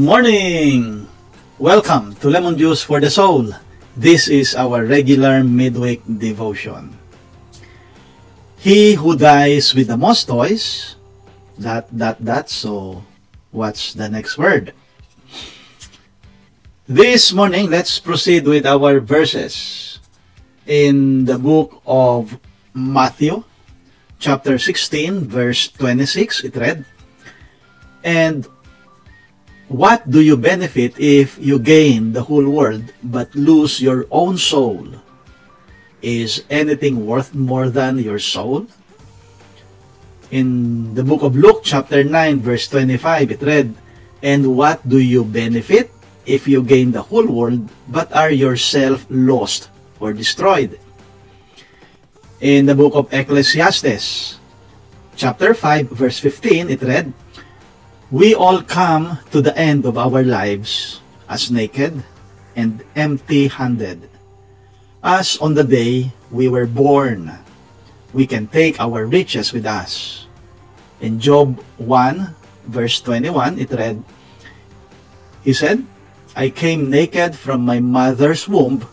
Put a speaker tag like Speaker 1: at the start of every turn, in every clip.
Speaker 1: morning! Welcome to Lemon Juice for the Soul. This is our regular midweek devotion. He who dies with the most toys, so what's the next word? This morning, let's proceed with our verses. In the book of Matthew, chapter 16, verse 26, it read, "And what do you benefit if you gain the whole world but lose your own soul? Is anything worth more than your soul?" In the book of Luke, chapter 9, verse 25, it read, "And what do you benefit if you gain the whole world but are yourself lost or destroyed?" In the book of Ecclesiastes, chapter 5, verse 15, it read, "We all come to the end of our lives as naked and empty-handed. As on the day we were born, we can take our riches with us." In Job 1, verse 21, it read, he said, "I came naked from my mother's womb,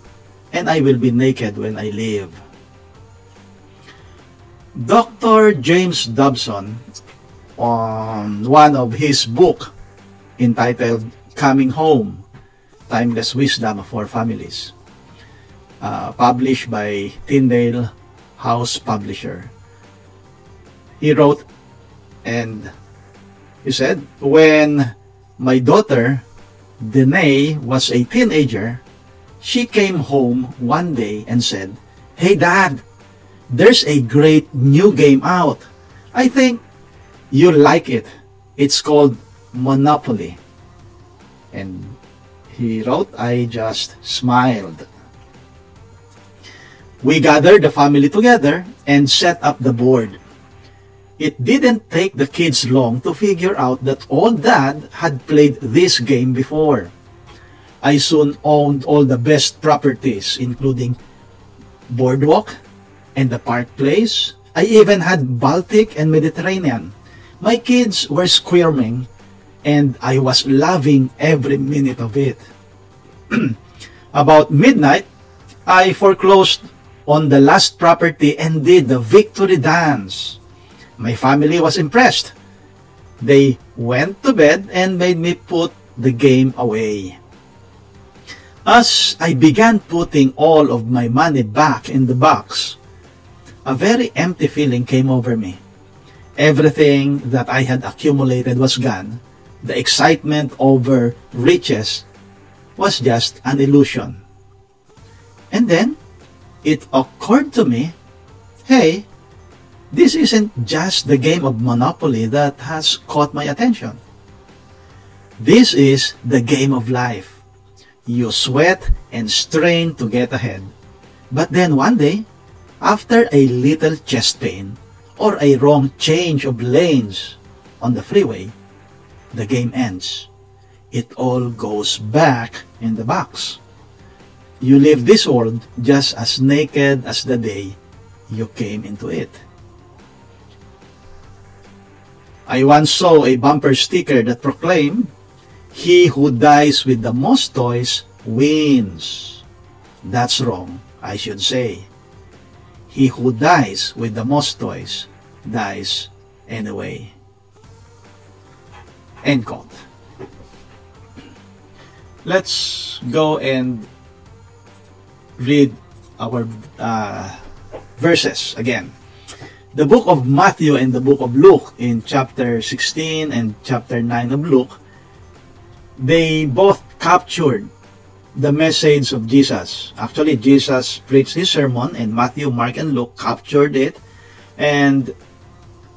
Speaker 1: and I will be naked when I live." Dr. James Dobson, on one of his book entitled Coming Home, Timeless Wisdom for Families, published by Tyndale House Publisher, he wrote, and he said, "When my daughter Danae was a teenager, she came home one day and said, 'Hey Dad, there's a great new game out. I think you'll like it. It's called Monopoly.' And he wrote, I just smiled. We gathered the family together and set up the board. It didn't take the kids long to figure out that old Dad had played this game before. I soon owned all the best properties, including Boardwalk and the Park Place. I even had Baltic and Mediterranean. My kids were squirming, and I was loving every minute of it. About midnight, I foreclosed on the last property and did the victory dance. My family was impressed. They went to bed and made me put the game away. As I began putting all of my money back in the box, a very empty feeling came over me. Everything that I had accumulated was gone. The excitement over riches was just an illusion. And then, it occurred to me, hey, this isn't just the game of Monopoly that has caught my attention. This is the game of life. You sweat and strain to get ahead. But then one day, after a little chest pain, or a wrong change of lanes on the freeway, the game ends. It all goes back in the box. You leave this world just as naked as the day you came into it. I once saw a bumper sticker that proclaimed, "He who dies with the most toys wins." That's wrong, I should say. He who dies with the most toys dies anyway. End quote. Let's go and read our verses again. The book of Matthew and the book of Luke, in chapter 16 and chapter 9 of Luke, they both captured the message of Jesus. Actually, Jesus preached his sermon, and Matthew, Mark, and Luke captured it. And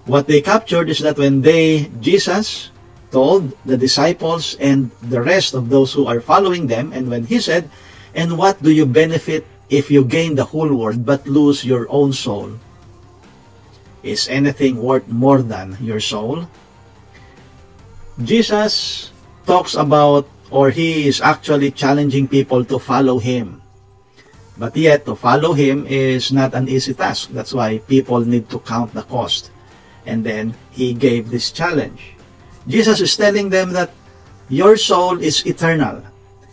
Speaker 1: what they captured is that when Jesus told the disciples and the rest of those who are following them, and when he said, "And what do you benefit if you gain the whole world but lose your own soul? Is anything worth more than your soul?" Jesus talks about, or he is actually challenging people to follow him. But yet, to follow him is not an easy task. That's why people need to count the cost. And then, he gave this challenge. Jesus is telling them that Your soul is eternal,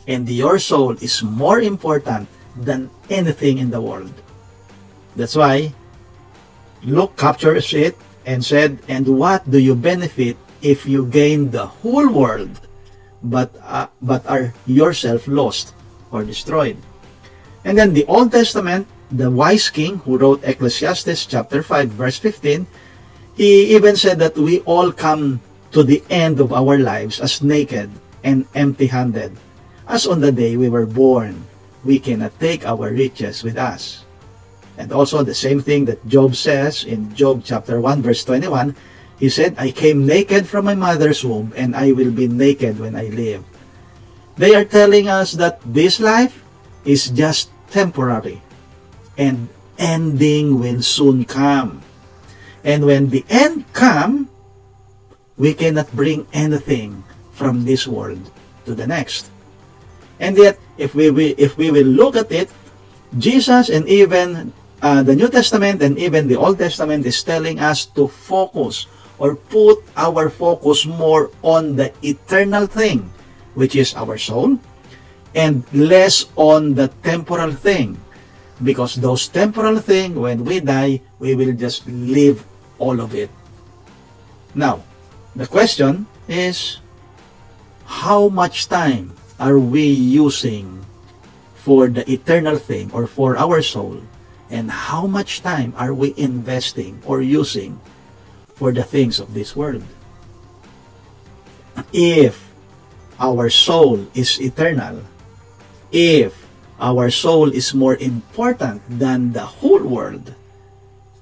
Speaker 1: and your soul is more important than anything in the world. That's why Luke captures it and said, "And what do you benefit if you gain the whole world, but are yourself lost or destroyed?" And then the Old Testament, the wise king who wrote Ecclesiastes chapter 5 verse 15, he even said that we all come to the end of our lives as naked and empty-handed. As on the day we were born, we cannot take our riches with us. And also the same thing that Job says in Job chapter 1 verse 21, he said, "I came naked from my mother's womb, and I will be naked when I leave." They are telling us that this life is just temporary, and ending will soon come. And when the end comes, we cannot bring anything from this world to the next. And yet, if we will look at it, Jesus and even the New Testament and even the Old Testament is telling us to focus or put our focus more on the eternal thing, which is our soul, and less on the temporal thing. Because those temporal things, when we die, we will just leave all of it. Now, the question is, how much time are we using for the eternal thing or for our soul? And how much time are we investing or using for the things of this world? If our soul is eternal, if our soul is more important than the whole world,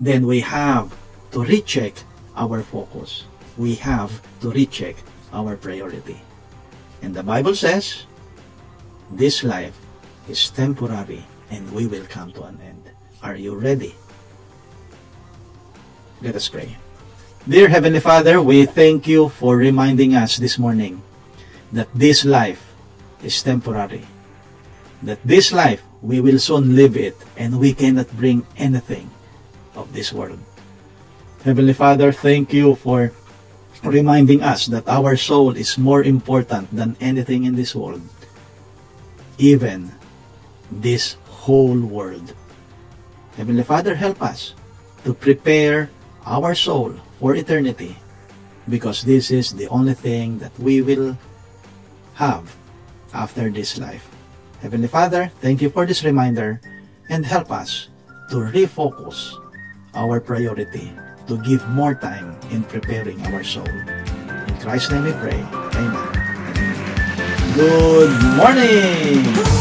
Speaker 1: then we have to recheck our focus. We have to recheck our priority. And the Bible says, this life is temporary and we will come to an end. Are you ready? Let us pray. Dear Heavenly Father, we thank you for reminding us this morning that this life is temporary. That this life, we will soon leave it, and we cannot bring anything of this world. Heavenly Father, thank you for reminding us that our soul is more important than anything in this world, even this whole world. Heavenly Father, help us to prepare our soul for eternity, because this is the only thing that we will have after this life. Heavenly Father, thank you for this reminder, and help us to refocus our priority, to give more time in preparing our soul. In Christ's name we pray. Amen. Good morning!